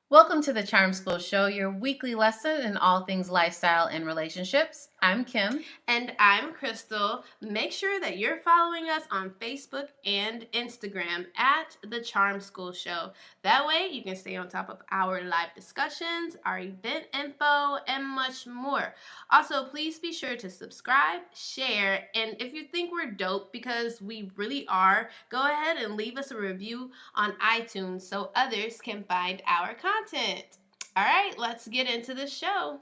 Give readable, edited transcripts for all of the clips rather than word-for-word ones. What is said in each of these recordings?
Welcome to the Charm School Show, your weekly lesson in all things lifestyle and relationships. I'm Kim. And I'm Krystal. Make sure that you're following us on Facebook and Instagram at The Charm School Show. That way you can stay on top of our live discussions, our event info, and much more. Also, please be sure to subscribe, share, and if you think we're dope, because we really are, go ahead and leave us a review on iTunes so others can find our content. All right, let's get into the show.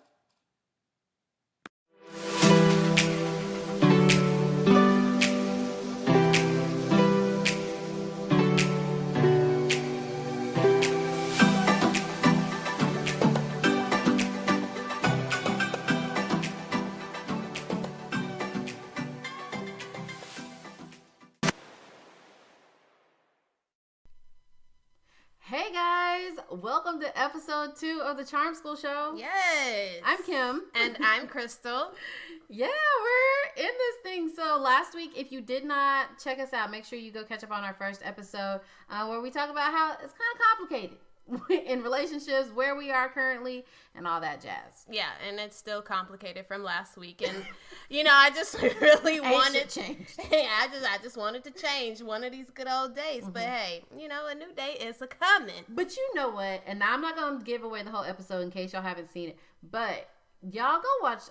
Hey guys, welcome to episode 2 of the Charm School Show. Yes. I'm Kim. And I'm Krystal. Yeah, we're in this thing. So last week, if you did not check us out, make sure you go catch up on our first episode where we talk about how it's kind of complicated in relationships, where we are currently, and all that jazz. Yeah, and it's still complicated from last week. And, I just really wanted to change. Hey, I just wanted to change one of these good old days. Mm-hmm. But hey, a new day is a coming. But you know what? And I'm not going to give away the whole episode in case y'all haven't seen it. But y'all go watch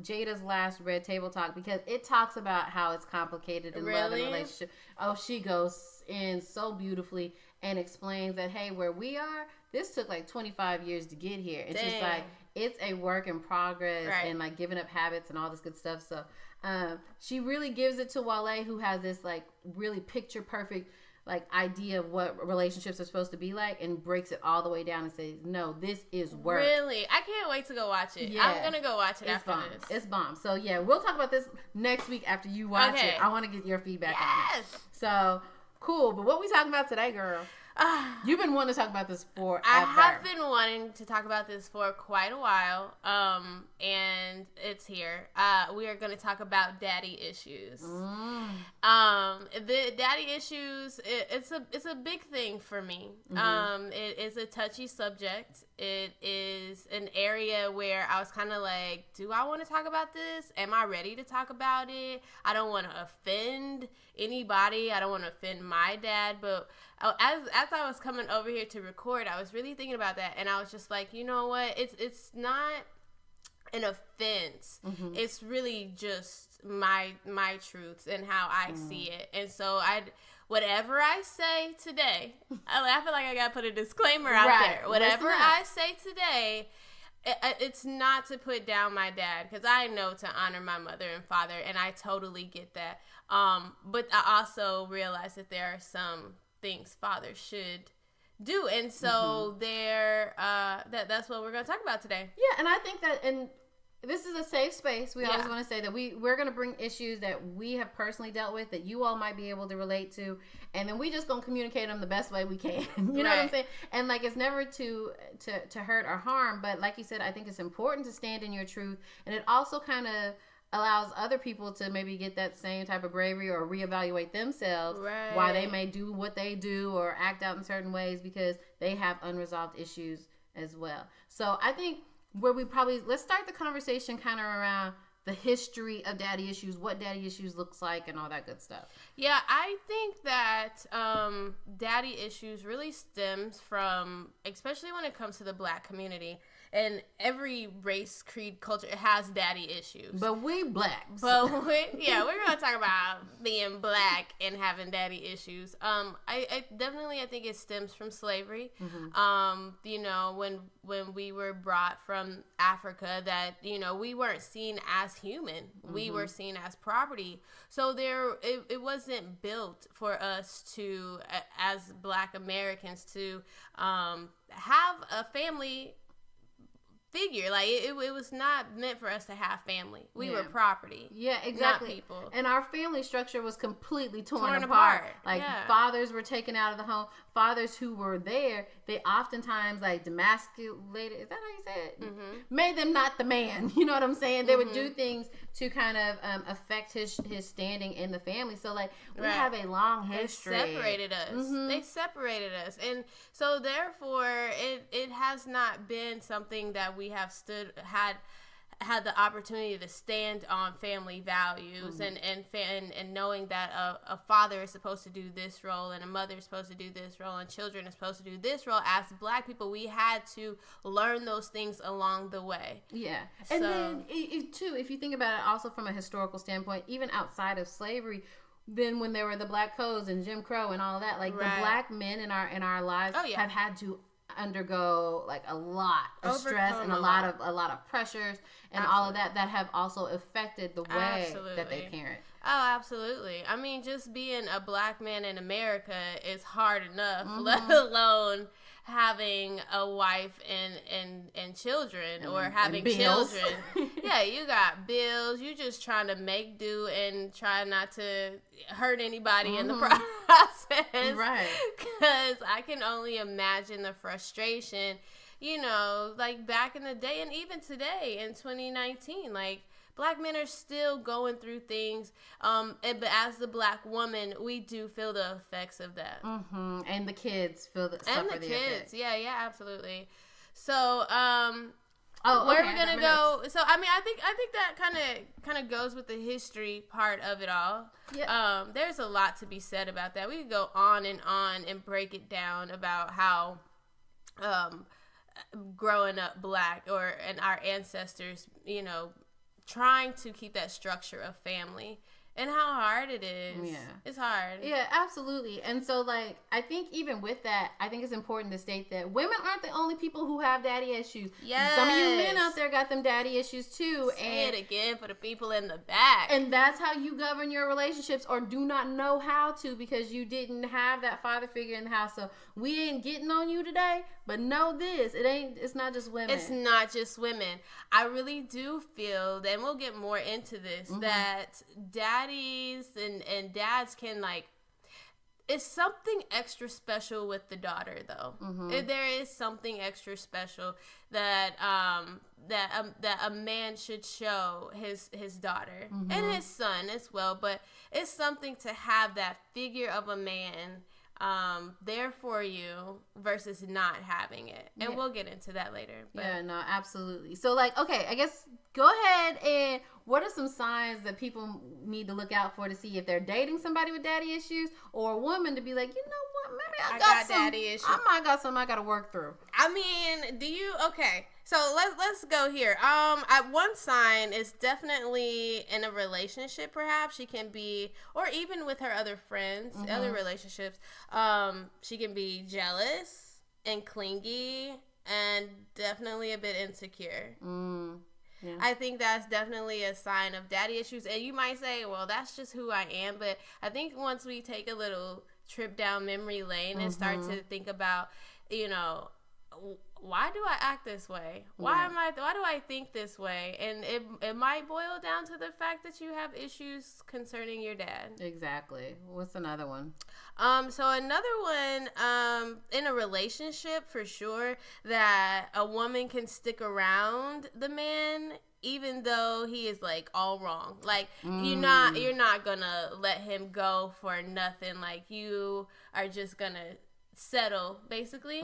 Jada's last Red Table Talk because it talks about how it's complicated in love and relationship. Oh, she goes in so beautifully and explains that, hey, where we are, this took like 25 years to get here. And she's like, it's a work in progress, right, and like giving up habits and all this good stuff. So she really gives it to Wale, who has this like really picture perfect like idea of what relationships are supposed to be like, and breaks it all the way down and says, no, this is work. Really? I can't wait to go watch it. Yeah. I'm going to go watch it after this. It's bomb. So yeah, we'll talk about this next week after you watch it. I want to get your feedback on it. So cool. But what we talking about today, girl? You've been wanting to talk about this for I have been wanting to talk about this for quite a while, and it's here. We are going to talk about daddy issues. The daddy issues, it's a big thing for me. Mm-hmm. It is a touchy subject. It is an area where I was kind of like, do I want to talk about this? Am I ready to talk about it? I don't want to offend anybody. I don't want to offend my dad, but as I was coming over here to record, I was really thinking about that, and I was just like, you know what? It's not an offense. Mm-hmm. It's really just my truths and how I see it. And so whatever I say today, I feel like I gotta put a disclaimer out there. Whatever I say today, it's not to put down my dad, because I know to honor my mother and father, and I totally get that. But I also realize that there are some things fathers should do, and so that's what we're going to talk about today. Yeah, and I think that, and this is a safe space. We always want to say that we're going to bring issues that we have personally dealt with that you all might be able to relate to, and then we just going to communicate them the best way we can. You know what I'm saying? And like, it's never to hurt or harm, but like you said, I think it's important to stand in your truth, and it also kind of allows other people to maybe get that same type of bravery or reevaluate themselves, why they may do what they do or act out in certain ways because they have unresolved issues as well. So I think let's start the conversation kind of around the history of daddy issues, what daddy issues looks like, and all that good stuff. Yeah, I think that daddy issues really stems from, especially when it comes to the Black community, and every race, creed, culture, it has daddy issues. But we Black. But we're going to talk about being Black and having daddy issues. I definitely think it stems from slavery. Mm-hmm. When we were brought from Africa, that, we weren't seen as human. Mm-hmm. We were seen as property. So it wasn't built for us to, as Black Americans, to have a family figure. Like it was not meant for us to have family. We were property. Yeah, exactly. Not people. And our family structure was completely torn apart. Like fathers were taken out of the home. Fathers who were there, they oftentimes like demasculated. Is that how you say it? Mm-hmm. Made them not the man. You know what I'm saying? They would do things to kind of affect his standing in the family. So like we have a long history. They separated us. Mm-hmm. They separated us, and so therefore it has not been something that we have had the opportunity to stand on family values and knowing that a father is supposed to do this role and a mother is supposed to do this role and children are supposed to do this role. As Black people, we had to learn those things along the way. Yeah. And then, too, if you think about it also from a historical standpoint, even outside of slavery, then when there were the Black codes and Jim Crow and all of that, like the Black men in our lives have had to undergo like a lot of stress and a lot of pressures and all of that have also affected the way that they parent. Oh, absolutely. I mean, just being a Black man in America is hard enough, let alone having a wife and children or having children. Yeah, you got bills. You just trying to make do and try not to hurt anybody in the process. Right. Because I can only imagine the frustration, like back in the day and even today in 2019, like Black men are still going through things, but as the Black woman, we do feel the effects of that. Mm-hmm. And the kids feel the kids, yeah, absolutely. So, where are we gonna go? So, I mean, I think that kind of goes with the history part of it all. Yeah. There's a lot to be said about that. We could go on and break it down about how, growing up Black and our ancestors, trying to keep that structure of family and how hard it is. Yeah. It's hard. Yeah, absolutely. And so, like, I think even with that, I think it's important to state that women aren't the only people who have daddy issues. Yes. Some of you men out there got them daddy issues too. Say it again for the people in the back. And that's how you govern your relationships or do not know how to because you didn't have that father figure in the house. So we ain't getting on you today, but know this, it's not just women. It's not just women. I really do feel, and we'll get more into this, that daddies and dads can, like, it's something extra special with the daughter, though. Mm-hmm. There is something extra special that a man should show his daughter and his son as well. But it's something to have that figure of a man there for you versus not having it. And we'll get into that later. But. Yeah, no, absolutely. So, like, okay, I guess go ahead and what are some signs that people need to look out for to see if they're dating somebody with daddy issues or a woman to be like, you know what, maybe I got some daddy issues. I might got something I got to work through. I mean, okay. So let's go here. One sign is definitely in a relationship. Perhaps she can be, or even with her other friends, other relationships. She can be jealous and clingy, and definitely a bit insecure. Yeah. I think that's definitely a sign of daddy issues. And you might say, well, that's just who I am. But I think once we take a little trip down memory lane and start to think about, why do I act this way? Why do I think this way? And it might boil down to the fact that you have issues concerning your dad. Exactly. What's another one? So another one, in a relationship for sure, that a woman can stick around the man even though he is like all wrong. Like you're not gonna let him go for nothing. Like you are just gonna settle, basically.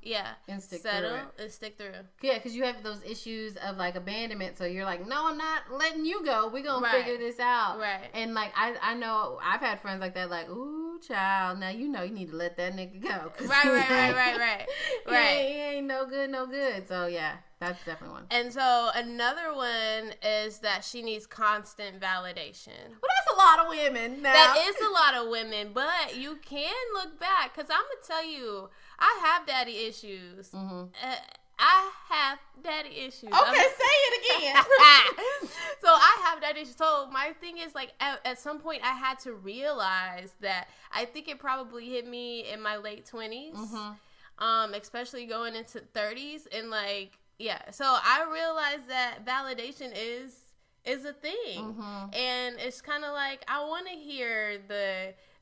Yeah. And stick through. Yeah, because you have those issues of like abandonment. So you're like, no, I'm not letting you go. We're going to figure this out. Right. And like, I know I've had friends like that, like, ooh, child, now you need to let that nigga go. Right. He ain't no good. So yeah, that's definitely one. And so another one is that she needs constant validation. Well, that's a lot of women now. That is a lot of women, but you can look back, because I'm going to tell you, I have daddy issues. I have daddy issues. Okay, say it again. So I have daddy issues. So my thing is, like, at some point I had to realize that I think it probably hit me in my late 20s. Especially going into 30s, and like Yeah. So I realized that validation is a thing. Mm-hmm. And it's kind of like, I want to hear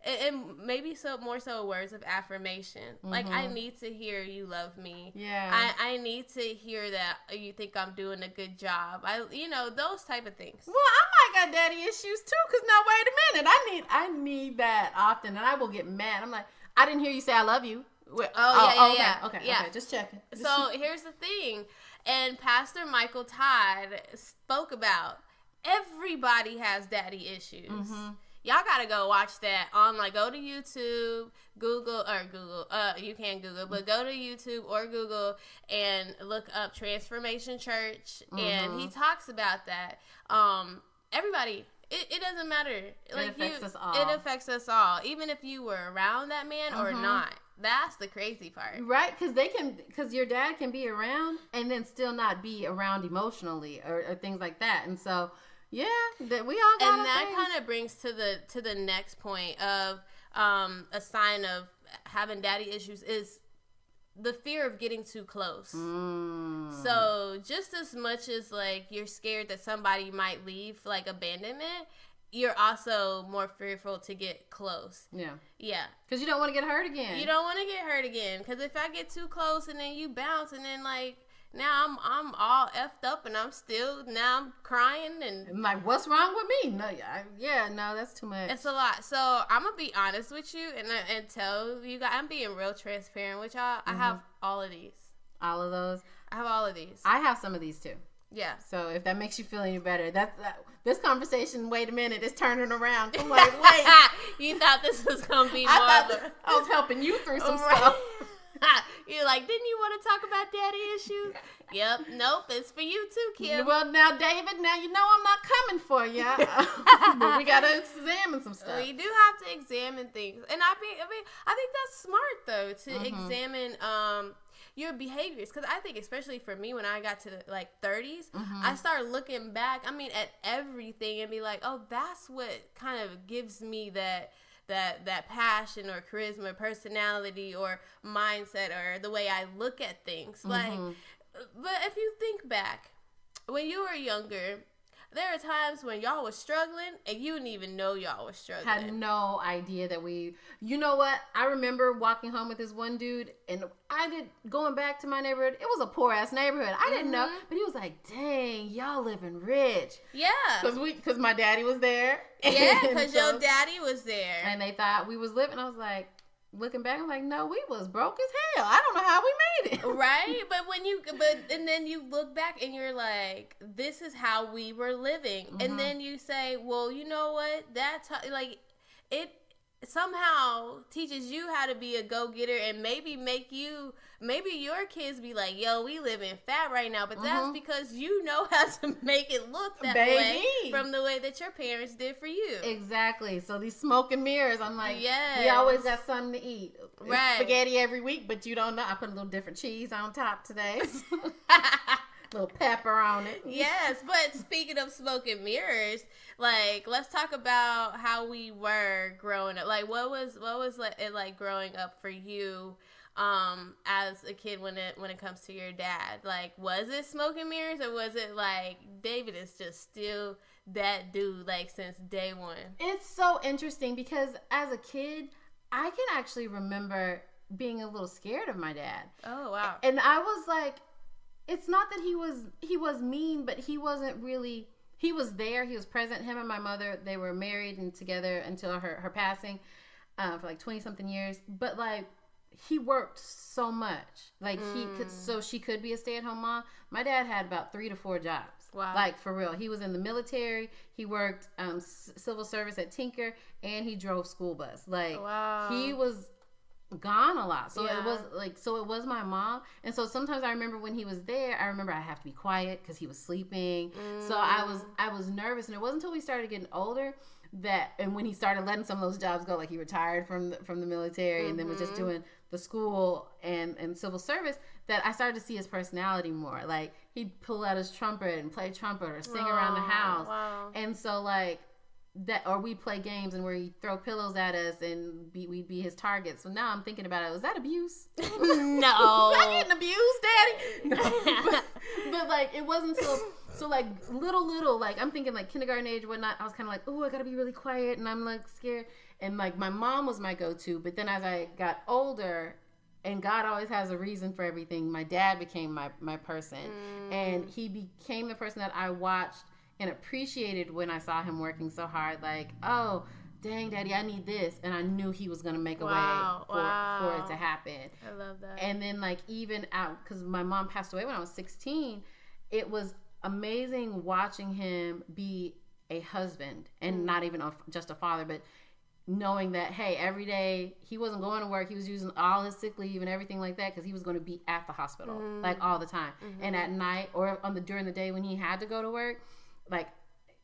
and maybe more so words of affirmation. Mm-hmm. Like, I need to hear you love me. Yeah. I need to hear that you think I'm doing a good job. Those type of things. Well, I might got daddy issues too, because now wait a minute. I need that often, and I will get mad. I'm like, I didn't hear you say I love you. Okay, just checking. So here's the thing, and Pastor Michael Todd spoke about everybody has daddy issues. Mm-hmm. Y'all gotta go watch that on, like, go to YouTube, Google, you can't Google, but go to YouTube or Google and look up Transformation Church, mm-hmm. and he talks about that. Everybody, it doesn't matter. Like, it affects us all, even if you were around that man or mm-hmm. not. That's the crazy part. Right, because your dad can be around and then still not be around emotionally or things like that. And so, yeah, that we all got. And that kind of brings to the next point of a sign of having daddy issues is the fear of getting too close. So just as much as, like, you're scared that somebody might leave, like, abandonment, you're also more fearful to get close. Yeah. Yeah. Because you don't want to get hurt again. You don't want to get hurt again. Because if I get too close and then you bounce and then, like, now I'm all effed up and I'm crying and I'm like, what's wrong with me? No, that's too much. It's a lot. So I'm gonna be honest with you and tell you guys, I'm being real transparent with y'all. Mm-hmm. I have all of these. All of those. I have all of these. I have some of these too. Yeah. So if that makes you feel any better, this conversation. Wait a minute, it's turning around. I'm like, wait. You thought this was gonna be more? I was helping you through some stuff. You're like, didn't you want to talk about daddy issues? Yep. Nope. It's for you too, Kim. Well, now, David, I'm not coming for you. But we got to examine some stuff. We do have to examine things. And I think that's smart, though, to mm-hmm. examine your behaviors. Because I think, especially for me, when I got to the, 30s, mm-hmm. I started looking back, at everything and be like, oh, that's what kind of gives me that passion or charisma or personality or mindset or the way I look at things. Mm-hmm. But if you think back, when you were younger, there are times when y'all was struggling and you didn't even know y'all was struggling. Had no idea that you know what? I remember walking home with this one dude, and going back to my neighborhood, it was a poor ass neighborhood. I didn't know, but he was like, dang, y'all living rich. Yeah. Because my daddy was there. Yeah, because your daddy was there. And they thought we was living. I was like, looking back, I'm like, no, we was broke as hell. I don't know how we made it. Right? And then you look back and you're like, this is how we were living. Mm-hmm. And then you say, well, you know what? It somehow teaches you how to be a go-getter and maybe your kids be like, yo, we living fat right now, but mm-hmm. that's because you know how to make it look that way from the way that your parents did for you. Exactly. So these smoke and mirrors, I'm like, yes. We always got something to eat. Right. Spaghetti every week, but you don't know. I put a little different cheese on top today. Little pepper on it. Yes, but speaking of smoke and mirrors, let's talk about how we were growing up. What was it like growing up for you as a kid when it comes to your dad? Was it smoke and mirrors, or was it like David is just still that dude since day one? It's so interesting because as a kid, I can actually remember being a little scared of my dad. Oh, wow. And I was like, it's not that he was mean, but he wasn't really, he was there, he was present. Him and my mother, they were married and together until her passing for 20 something years. But he worked so much. So she could be a stay-at-home mom. My dad had about 3 to 4 jobs. Wow. For real. He was in the military. He worked civil service at Tinker, and he drove school bus. Wow. He was gone a lot. So yeah. it was my mom. And so sometimes I remember when he was there, I remember I have to be quiet because he was sleeping. So I was nervous, and it wasn't until we started getting older and when he started letting some of those jobs go, he retired from the military, and then was just doing the school and civil service, that I started to see his personality more. He'd pull out his trumpet and play trumpet or sing around the house. Wow. And so that, or we'd play games and where he'd throw pillows at us and we'd be his target. So now I'm thinking about it. Was that abuse? No. Was I getting abused, Daddy? No. like, it wasn't until, so like, little, like, I'm thinking like kindergarten age, whatnot, I was kind of like, oh, I gotta be really quiet, and I'm like scared. And like, my mom was my go-to, but then as I got older, and God always has a reason for everything, my dad became my person. And he became the person that I watched and appreciated when I saw him working so hard. Like, oh, dang, Daddy, I need this. And I knew he was going to make a way for it to happen. I love that. And then, like, even out, because my mom passed away when I was 16, it was amazing watching him be a husband and not even just a father, but knowing that, hey, every day he wasn't going to work, he was using all his sick leave and everything like that because he was going to be at the hospital like all the time. And at night or during the day when he had to go to work, like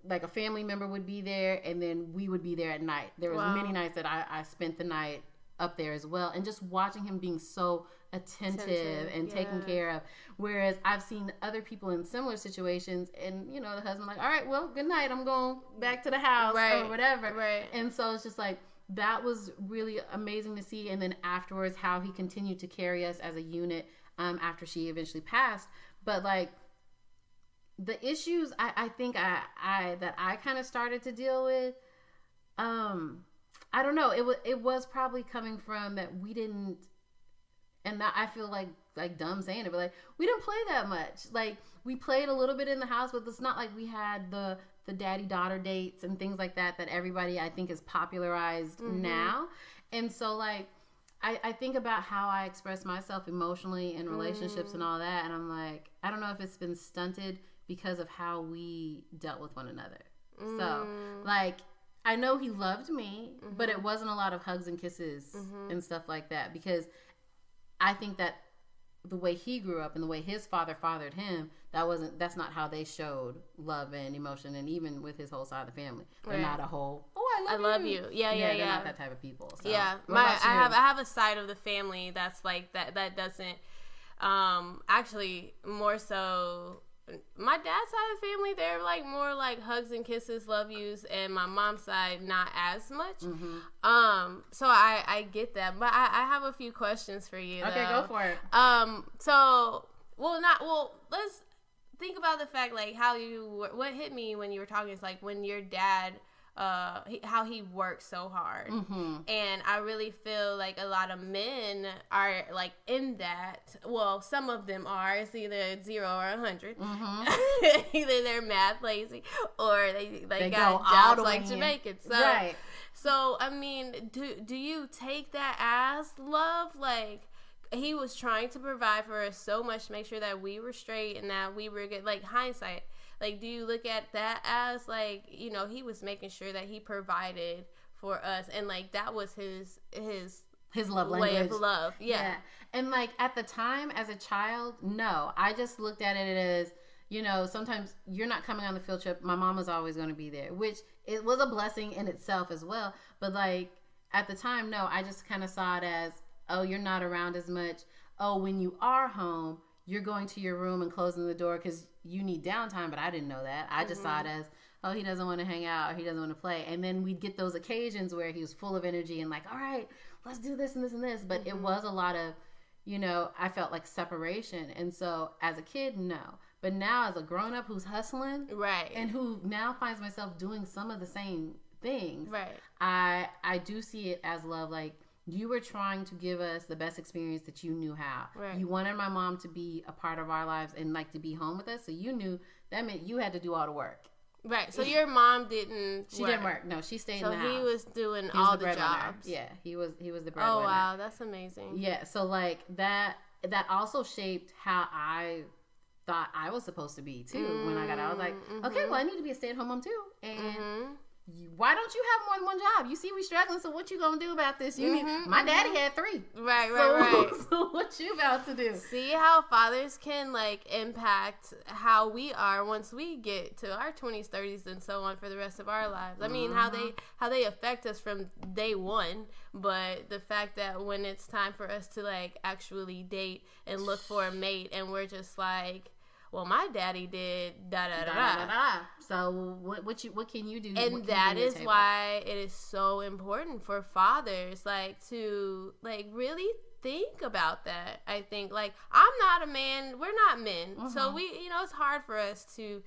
a family member would be there, and then we would be there at night. There was many nights that I spent the night up there as well, and just watching him being so attentive and taken care of. Whereas I've seen other people in similar situations, and you know, the husband like, all right, well, good night, I'm going back to the house or whatever. And so it's just like, that was really amazing to see. And then afterwards, how he continued to carry us as a unit after she eventually passed. But like, the issues I think I kind of started to deal with, I don't know, it was probably coming from that we didn't, and I feel like dumb saying it, but like, we didn't play that much. Like, we played a little bit in the house, but it's not like we had the daddy-daughter dates and things like that everybody, I think, is popularized now. And so like, I think about how I express myself emotionally in relationships and all that, and I'm like, I don't know if it's been stunted because of how we dealt with one another. So like, I know he loved me, but it wasn't a lot of hugs and kisses and stuff like that, because I think that the way he grew up and the way his father fathered him, that's not how they showed love and emotion. And even with his whole side of the family, they're not a whole, oh, I love you. Yeah. They're not that type of people. So. Yeah, I have a side of the family that's like that doesn't, actually more so. My dad's side of the family, they're like more like hugs and kisses, love yous, and my mom's side not as much. So I get that, but I have a few questions for you. Okay, though. go for it. Let's think about the fact like what hit me when you were talking is like when your dad, how he works so hard. And I really feel like a lot of men are like in that. Well, some of them are. It's either 0 or 100. Either they're math lazy or they got jobs like Jamaicans. So I mean, do you take that as love? Like, he was trying to provide for us so much to make sure that we were straight and that we were good. Like, hindsight, like, do you look at that as like, you know, he was making sure that he provided for us, and like that was his love language, way of love. Yeah. And like, at the time as a child, no, I just looked at it as, you know, sometimes you're not coming on the field trip, my mom was always going to be there, which it was a blessing in itself as well. But like, at the time, no, I just kind of saw it as, oh, you're not around as much. Oh, when you are home, you're going to your room and closing the door because you need downtime. But I didn't know that. I just saw it as, oh, he doesn't want to hang out, or he doesn't want to play. And then we'd get those occasions where he was full of energy and like, all right, let's do this and this and this. But it was a lot of, you know, I felt like separation. And so as a kid, no. But now as a grown up who's hustling, and who now finds myself doing some of the same things, I do see it as love. Like, you were trying to give us the best experience that you knew how. You wanted my mom to be a part of our lives and like to be home with us. So you knew that meant you had to do all the work. So your mom didn't She didn't work. No, she stayed in the house. So he was doing all the jobs. Yeah, he was the breadwinner. Oh, wow. That's amazing. Yeah. So like that also shaped how I thought I was supposed to be too. When I got out, I was like, okay, well, I need to be a stay-at-home mom too. And why don't you have more than one job? You see we struggling, so what you gonna do about this? You need, my daddy had 3. Right. So what you about to do? See how fathers can like impact how we are once we get to our 20s, 30s, and so on for the rest of our lives. I mean, how they affect us from day one, but the fact that when it's time for us to like actually date and look for a mate, and we're just like, well, my daddy did da da da da. So what can you do? And that is why it is so important for fathers, like, to like really think about that. I think, like, I'm not a man. We're not men. So we, it's hard for us to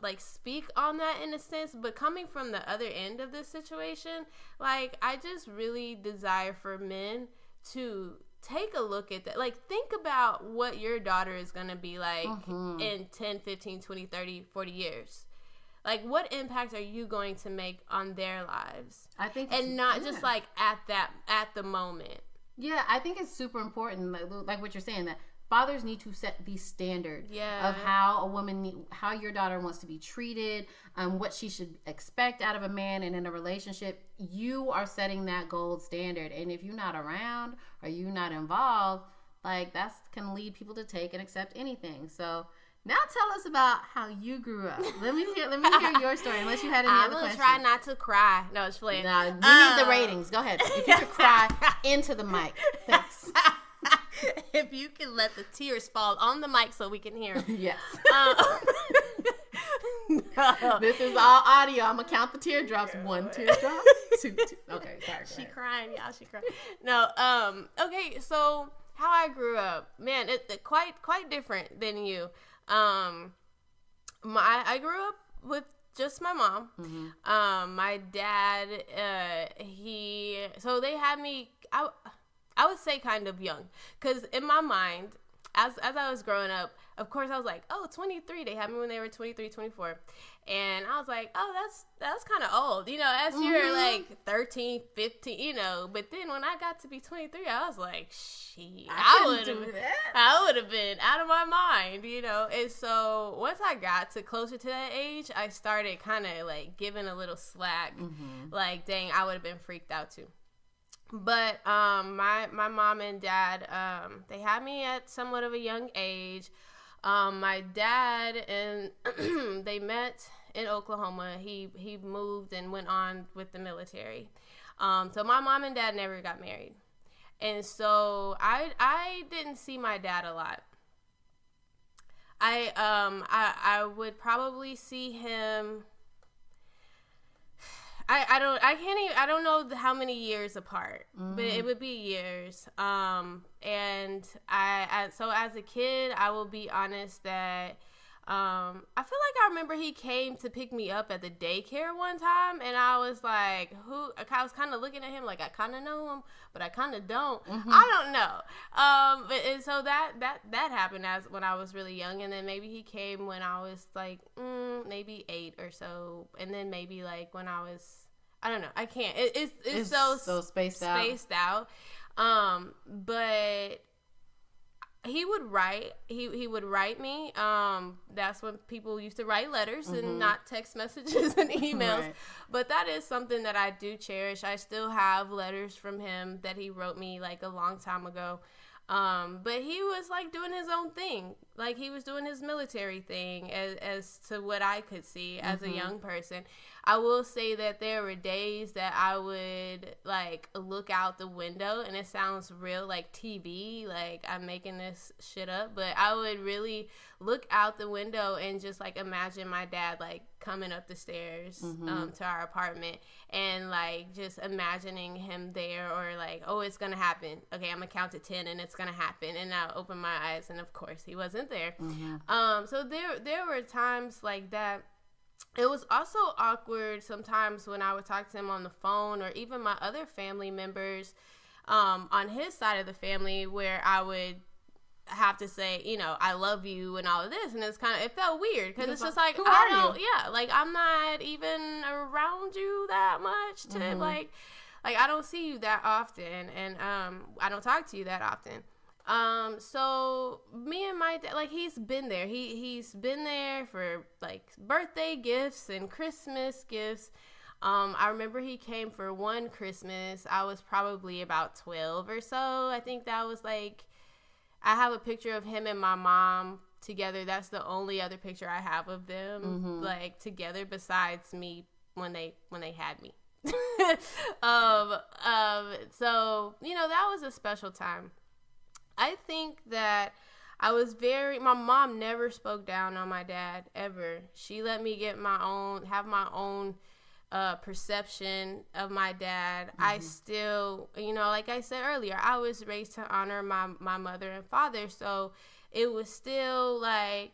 like speak on that in a sense, but coming from the other end of this situation, like, I just really desire for men to take a look at that. Like, think about what your daughter is going to be like in 10, 15, 20, 30, 40 years. Like, what impact are you going to make on their lives? I think, and not just like at the moment. Yeah, I think it's super important, like what you're saying, that fathers need to set the standard of how how your daughter wants to be treated, what she should expect out of a man, and in a relationship, you are setting that gold standard. And if you're not around or you're not involved, like, that's can lead people to take and accept anything. So now tell us about how you grew up. Let me hear your story. Unless you had any other questions. I'm gonna try not to cry. No, it's playing. No, we need the ratings. Go ahead. If you could cry into the mic, thanks. If you can let the tears fall on the mic so we can hear them. Yes. No. This is all audio. I'm going to count the teardrops. 1 teardrop, 2. Okay, sorry. She crying, y'all. She crying. No, okay, so how I grew up. Man, it quite different than you. I grew up with just my mom. My dad, so they had me, I would say kind of young, because in my mind, as I was growing up, of course I was like, oh, 23. They had me when they were 23, 24. And I was like, oh, that's kind of old, as you're like 13, 15, But then when I got to be 23, I was like, shit, I would have been out of my mind, And so once I got to closer to that age, I started kind of like giving a little slack. Like, dang, I would have been freaked out too. But my mom and dad, they had me at somewhat of a young age. My dad and they met in Oklahoma. He moved and went on with the military. So my mom and dad never got married. And so I didn't see my dad a lot. I would probably see him. I don't know how many years apart, but it would be years. And so as a kid, I will be honest that, I feel like I remember he came to pick me up at the daycare one time, and I was like, I was kind of looking at him like I kind of know him, but I kind of don't. I don't know. And so that happened when I was really young, and then maybe he came when I was like, maybe 8 or so, and then maybe like when I was, I don't know. I can't. It's so spaced out. But he would write. He would write me. That's when people used to write letters and not text messages and emails. Right. But that is something that I do cherish. I still have letters from him that he wrote me like a long time ago. But he was like doing his own thing. Like, he was doing his military thing as to what I could see as a young person. I will say that there were days that I would like look out the window, and it sounds real like TV, like I'm making this shit up, but I would really look out the window and just like imagine my dad like coming up the stairs to our apartment, and like just imagining him there, or like, oh, it's gonna happen. Okay, I'm gonna count to 10 and it's gonna happen, and I'll open my eyes, and of course he wasn't there. So there were times like that. It was also awkward sometimes when I would talk to him on the phone, or even my other family members on his side of the family, where I would have to say, I love you and all of this, and it felt weird, because it's just like, I'm not even around you that much to like I don't see you that often, and I don't talk to you that often. So me and my dad, like, he's been there. He's been there for like birthday gifts and Christmas gifts. I remember he came for one Christmas. I was probably about 12 or so. I think that was like, I have a picture of him and my mom together. That's the only other picture I have of them like together, besides me when they had me. So, that was a special time. I think that my mom never spoke down on my dad, ever. She let me have my own perception of my dad. I still, like I said earlier, I was raised to honor my mother and father. So it was still like,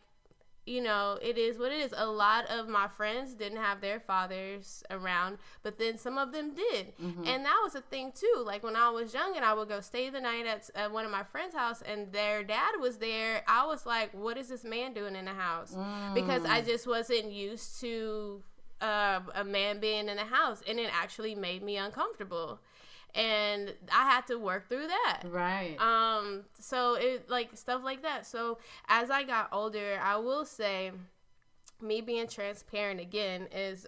it is what it is. A lot of my friends didn't have their fathers around, but then some of them did. And that was a thing too. Like when I was young and I would go stay the night at one of my friends' house and their dad was there, I was like, what is this man doing in the house? Because I just wasn't used to a man being in the house, and it actually made me uncomfortable. And I had to work through that. Right. So it like stuff like that. So as I got older, I will say, me being transparent again is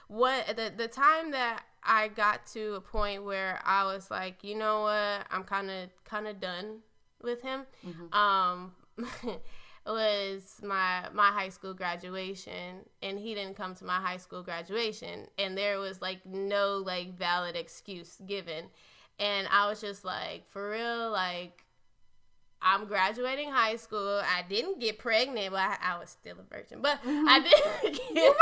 what the time that I got to a point where I was like, you know what, I'm kind of done with him. Was my high school graduation, and he didn't come to my high school graduation, and there was like no like valid excuse given, and I was just like, for real, like I'm graduating high school. I didn't get pregnant, but I was still a virgin, but I didn't get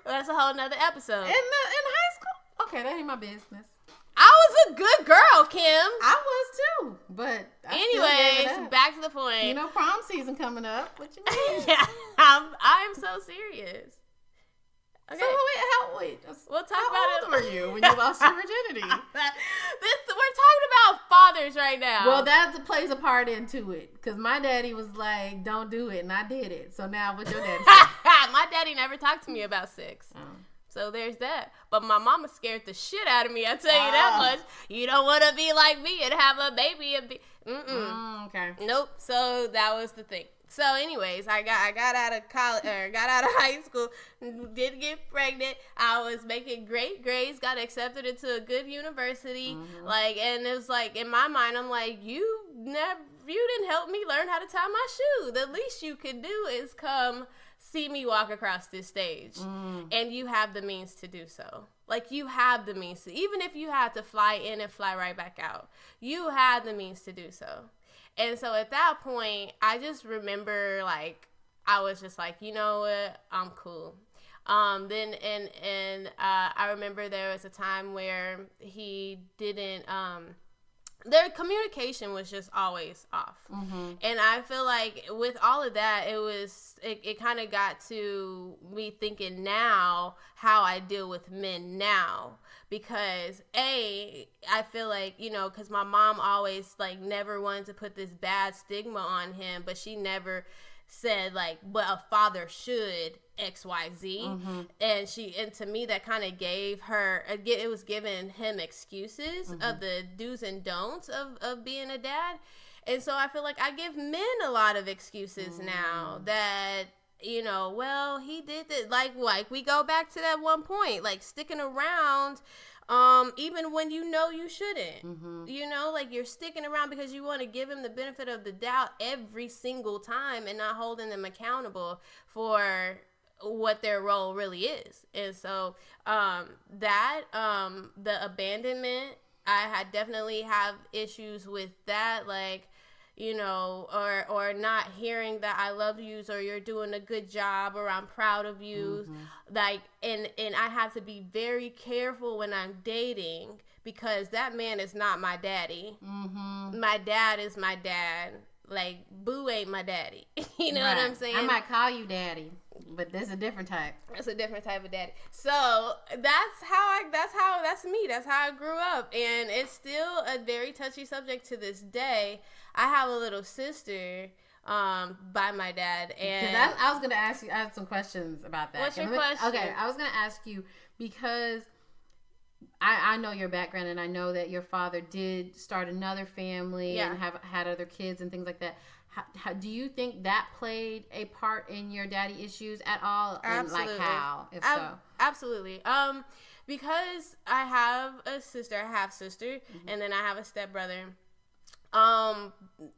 that's a whole nother episode. In high school? Okay, that ain't my business. I was a good girl, Kim. I was too, but anyways, back to the point. Prom season coming up. What you mean? Yeah, I'm so serious. Okay. So wait. We'll talk about how old were you when you lost your virginity? We're talking about fathers right now. Well, that plays a part into it, because my daddy was like, "Don't do it," and I did it. So now, what your daddy say? My daddy never talked to me about sex. So there's that. But my mama scared the shit out of me. I tell you that much. You don't want to be like me and have a baby and be. Okay. Nope. So that was the thing. So anyways, I got out of college, or got out of high school, did get pregnant. I was making great grades, got accepted into a good university. Like, and it was like, in my mind, I'm like, you didn't help me learn how to tie my shoe. The least you could do is come see me walk across this stage, and you have the means to do so. Like, you have the means to, even if you had to fly in and fly right back out, you had the means to do so. And so at that point, I just remember, like, I was just like, you know what, I'm cool. Then I remember there was a time where he didn't their communication was just always off. And I feel like with all of that, it kind of got to me thinking now how I deal with men now. Because I feel like, because my mom always like never wanted to put this bad stigma on him, but she never said like, but a father should XYZ. And to me that kind of gave her, it was giving him excuses of the do's and don'ts of being a dad. And so I feel like I give men a lot of excuses now that, well, he did that. Like we go back to that one point, like sticking around even when you shouldn't. Like you're sticking around because you want to give him the benefit of the doubt every single time and not holding them accountable for what their role really is. And so the abandonment, I definitely have issues with that, like, or not hearing that I love you, or you're doing a good job, or I'm proud of you. Like, and I have to be very careful when I'm dating, because that man is not my daddy. My dad is my dad. Like, Boo ain't my daddy. You know what I'm saying? I might call you daddy, but there's a different type. It's a different type of daddy. So that's me. That's how I grew up. And it's still a very touchy subject to this day. I have a little sister by my dad. And I was going to ask you, I have some questions about that. What's your question? Okay, I was going to ask you, because I know your background, and I know that your father did start another family and have had other kids and things like that. How do you think that played a part in your daddy issues at all? Absolutely. And like how, if so? Absolutely. Because I have a sister, and then I have a stepbrother.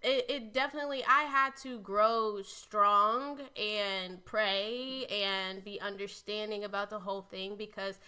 It definitely, I had to grow strong and pray and be understanding about the whole thing, because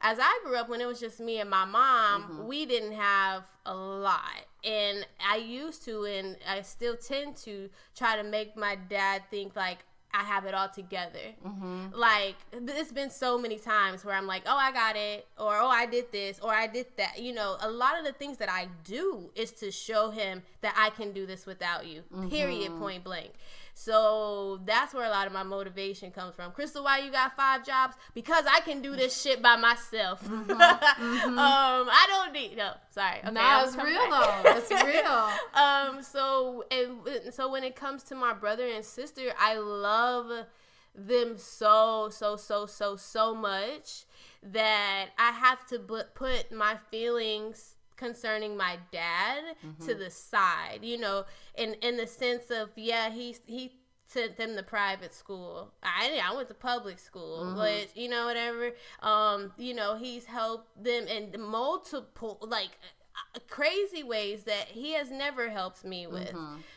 as I grew up, when it was just me and my mom, we didn't have a lot. And I used to, and I still tend to try to make my dad think like I have it all together. Mm-hmm. Like, it's been so many times where I'm like, oh, I got it, or oh, I did this, or I did that. You know, a lot of the things that I do is to show him that I can do this without you, period, point blank. So that's where a lot of my motivation comes from. Krystal, why you got 5 jobs? Because I can do this shit by myself. I don't need, no, sorry. Okay, no, it's real though. It's real. So when it comes to my brother and sister, I love them so much that I have to put my feelings concerning my dad to the side, you know, in the sense of, yeah, he sent them to private school. I went to public school, but, you know, whatever. You know, he's helped them in multiple, like, crazy ways that he has never helped me with.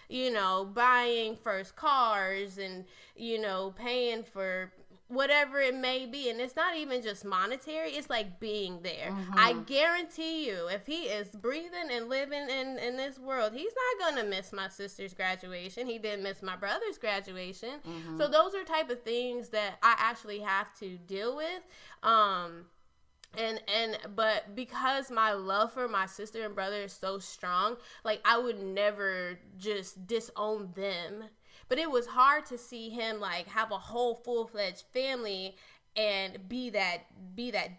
You know, buying first cars and, you know, paying for whatever it may be. And it's not even just monetary, it's like being there. I guarantee you, if he is breathing and living in this world, he's not gonna miss my sister's graduation. He didn't miss my brother's graduation. So those are type of things that I actually have to deal with. But because my love for my sister and brother is so strong, like, I would never just disown them. But it was hard to see him, like, have a whole full-fledged family and be that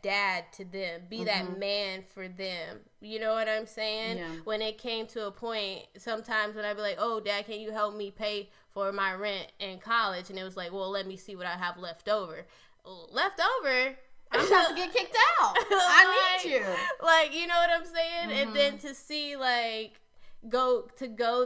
dad to them, be that man for them. You know what I'm saying? Yeah. When it came to a point, sometimes when I'd be like, oh, Dad, can you help me pay for my rent in college? And it was like, well, let me see what I have left over. Left over? I'm about to get kicked out. I need you. Like, you know what I'm saying? And then to see, like, go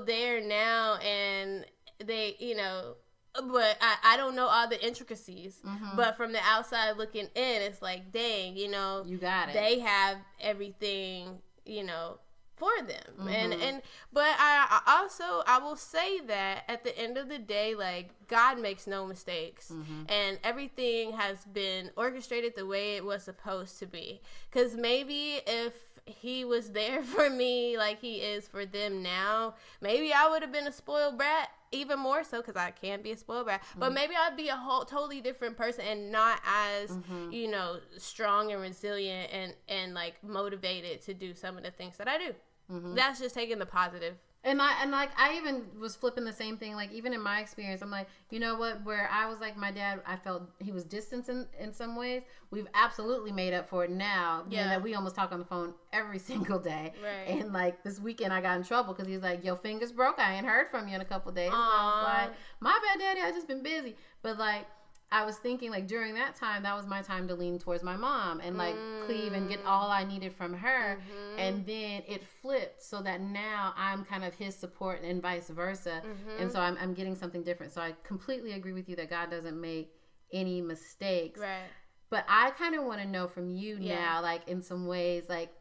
there now, and they, you know, but I don't know all the intricacies. But from the outside looking in, it's like, dang, you know, you got it. They have everything, you know, for them. But I will say that at the end of the day, like, God makes no mistakes, and everything has been orchestrated the way it was supposed to be. Because maybe if he was there for me like he is for them now, maybe I would have been a spoiled brat even more so, because I can be a spoiled brat, but maybe I'd be a whole totally different person and not as you know, strong and resilient and like motivated to do some of the things that I do. That's just taking the positive. And I even was flipping the same thing. Like, even in my experience, I'm like, you know what? Where I was like, my dad, I felt he was distant in some ways. We've absolutely made up for it now. Yeah. That we almost talk on the phone every single day. Right. And like this weekend, I got in trouble because he's like, your finger's broke. I ain't heard from you in a couple of days. And I was like, my bad, Daddy. I just been busy. But like, I was thinking, like, during that time, that was my time to lean towards my mom and, like, cleave and get all I needed from her. And then it flipped so that now I'm kind of his support and vice versa. And so I'm getting something different. So I completely agree with you that God doesn't make any mistakes. Right. But I kind of want to know from you now, like, in some ways, like,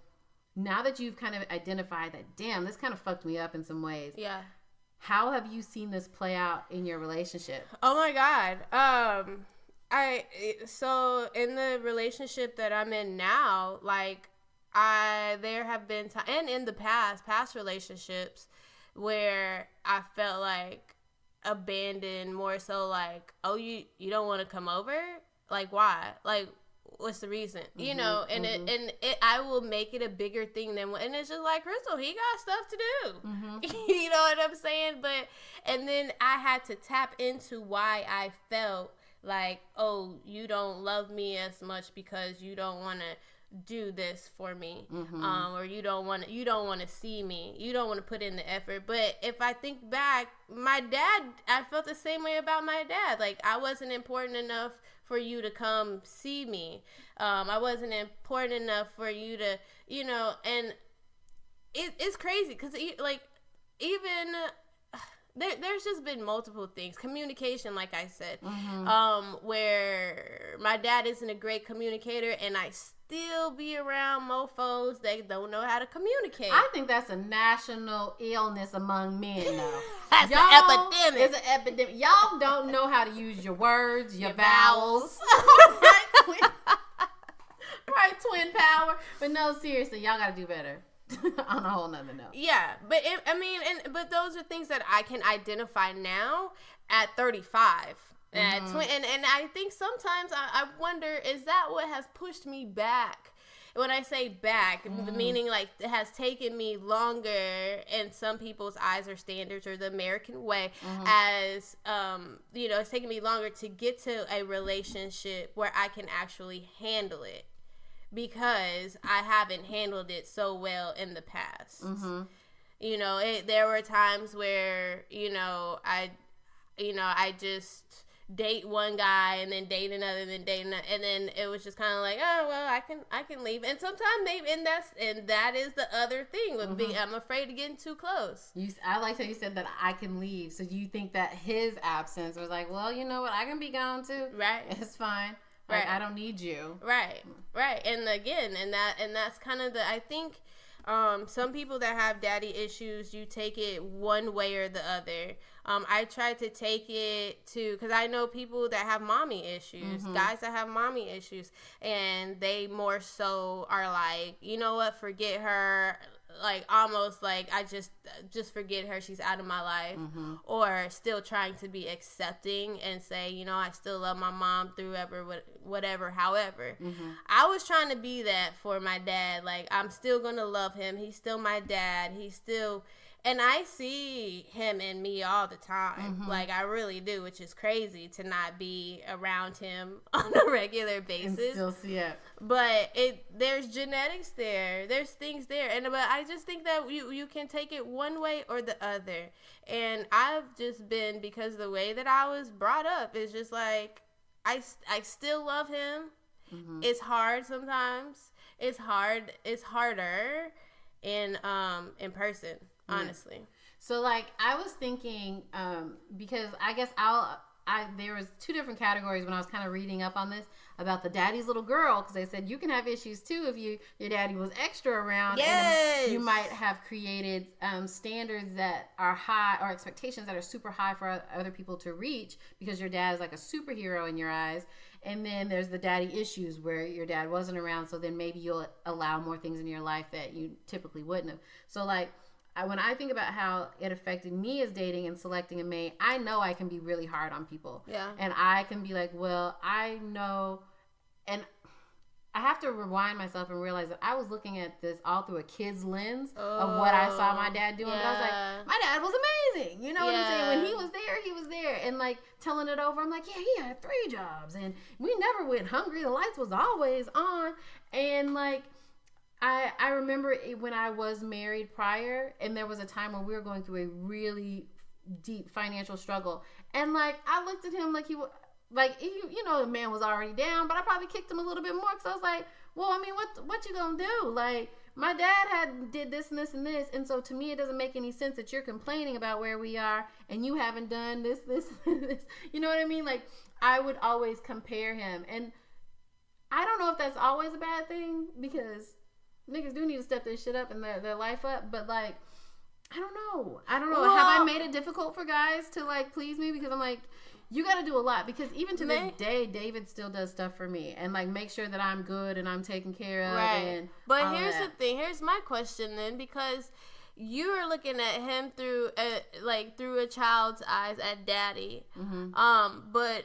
now that you've kind of identified that, damn, this kind of fucked me up in some ways. Yeah. How have you seen this play out in your relationship? Oh my God. So in the relationship that I'm in now, like, there have been times, and in the past relationships where I felt like abandoned, more so like, oh, you don't want to come over? Like, why? Like, what's the reason? You know, and it I will make it a bigger thing than what, and it's just like, Krystal, he got stuff to do. You know what I'm saying? But, and then I had to tap into why I felt like, oh, you don't love me as much because you don't want to do this for me, or you don't want to see me, you don't want to put in the effort. But if I think back, my dad, I felt the same way about my dad. Like, I wasn't important enough for you to come see me. I wasn't important enough for you to, you know, and it's crazy because, like, even there's just been multiple things. Communication, like I said, where my dad isn't a great communicator, and I still be around mofos that don't know how to communicate. I think that's a national illness among men, though. That's an epidemic. It's an epidemic. Y'all don't know how to use your words, your vowels. Right, twin power. But no, seriously, y'all got to do better. On a whole nother note. Yeah, but but those are things that I can identify now at 35. And I think sometimes I wonder, is that what has pushed me back? When I say back, the meaning like it has taken me longer in some people's eyes or standards or the American way as, it's taken me longer to get to a relationship where I can actually handle it because I haven't handled it so well in the past. There were times where, I just date one guy and then date another and then it was just kind of like, oh well, I can leave. And sometimes maybe that is the other thing with being, I'm afraid of getting too close. I liked how you said that I can leave. So you think that his absence was like, well, you know what, I can be gone too. Right. It's fine. Right. I don't need you. Right. And again, and that's kind of I think some people that have daddy issues, you take it one way or the other. I try to take it because I know people that have mommy issues, guys that have mommy issues, and they more so are like, you know what, forget her, like almost like I just forget her, she's out of my life, or still trying to be accepting and say, I still love my mom through whatever, however. I was trying to be that for my dad. Like, I'm still gonna love him, he's still my dad, and I see him in me all the time. Like, I really do, which is crazy to not be around him on a regular basis. And still see it. But there's genetics there. There's things there. But I just think that you can take it one way or the other. And I've just been, because the way that I was brought up is just like, I still love him. It's hard sometimes. It's harder in person. Honestly. So like I was thinking, because I guess there was two different categories when I was kind of reading up on this about the daddy's little girl, because they said you can have issues too if your daddy was extra around. Yes. And you might have created standards that are high, or expectations that are super high for other people to reach because your dad is like a superhero in your eyes. And then there's the daddy issues where your dad wasn't around, so then maybe you'll allow more things in your life that you typically wouldn't have. So like, when I think about how it affected me as dating and selecting a mate, I know I can be really hard on people. Yeah. And I can be like, well, I know, and I have to rewind myself and realize that I was looking at this all through a kid's lens of what I saw my dad doing. Yeah. But I was like, my dad was amazing. You know what I'm saying? When he was there. And like telling it over, I'm like, yeah, he had 3 jobs and we never went hungry. The lights was always on. And like, I remember when I was married prior, and there was a time where we were going through a really deep financial struggle, and like I looked at him like he the man was already down, but I probably kicked him a little bit more because I was like, well, I mean, what you gonna do? Like, my dad did this and this and this, and so to me it doesn't make any sense that you're complaining about where we are and you haven't done this and this. You know what I mean? Like, I would always compare him, and I don't know if that's always a bad thing because niggas do need to step their shit up and their life up, but like, I don't know. Well, have I made it difficult for guys to like please me? Because I'm like, you got to do a lot, because even to this day, David still does stuff for me and like make sure that I'm good and I'm taken care of. Right. And but here's the thing. Here's my question then, because you are looking at him through a child's eyes at daddy. But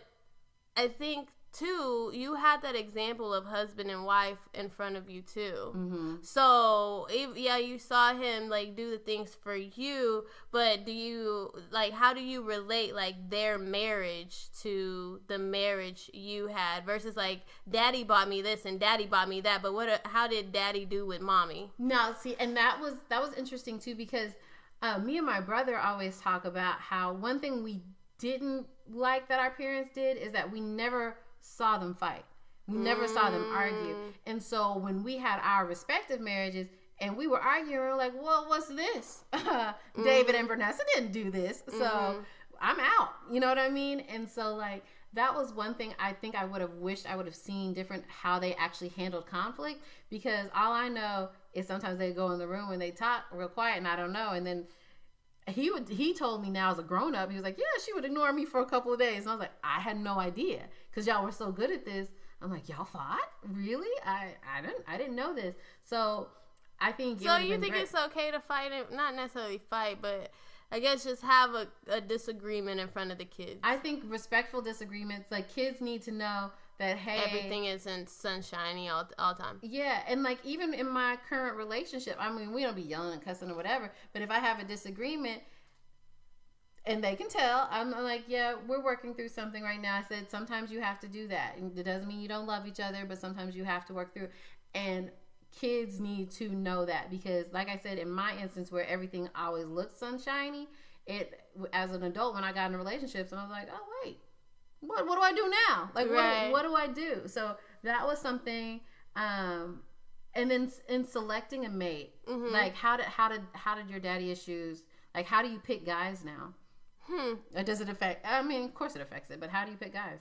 I think too, you had that example of husband and wife in front of you too. So you saw him like do the things for you, but how do you relate like their marriage to the marriage you had versus like daddy bought me this and daddy bought me that, but how did daddy do with mommy? No, see, and that was interesting too, because me and my brother always talk about how one thing we didn't like that our parents did is that we never saw them fight. We never saw them argue. And so when we had our respective marriages and we were arguing, we were like, well, what's this? David and Vanessa didn't do this, so I'm out. You know what I mean? And so like, that was one thing I think I would have wished I would have seen different, how they actually handled conflict, because all I know is sometimes they go in the room and they talk real quiet and I don't know. And then he told me now as a grown up, he was like, yeah, she would ignore me for a couple of days. And I was like, I had no idea, because y'all were so good at this. I'm like, y'all fought? Really? I didn't know this. So I think. So you think it's okay to fight? Not necessarily fight, but I guess just have a disagreement in front of the kids. I think respectful disagreements, like kids need to know that, hey, everything isn't sunshiny all the time. Yeah, and like even in my current relationship, I mean, we don't be yelling and cussing or whatever, but if I have a disagreement and they can tell, I'm like, yeah, we're working through something right now. I said, sometimes you have to do that. And it doesn't mean you don't love each other, but sometimes you have to work through. And kids need to know that, because like I said, in my instance where everything always looked sunshiny, as an adult, when I got into relationships, and I was like, oh wait, what do I do now? Like, right. what do I do? So that was something. And then in selecting a mate, like how did your daddy issues, like how do you pick guys now? Or does it affect? I mean, of course it affects it, but how do you pick guys?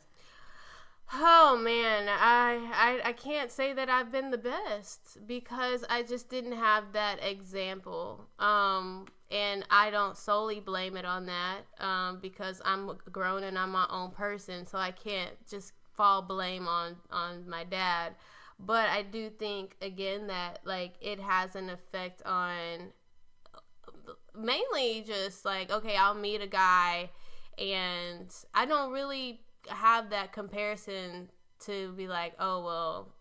Oh man, I can't say that I've been the best, because I just didn't have that example. And I don't solely blame it on that, because I'm grown and I'm my own person, so I can't just fall blame on my dad. But I do think, again, that like it has an effect on mainly just like, okay, I'll meet a guy and I don't really have that comparison to be like, oh, well,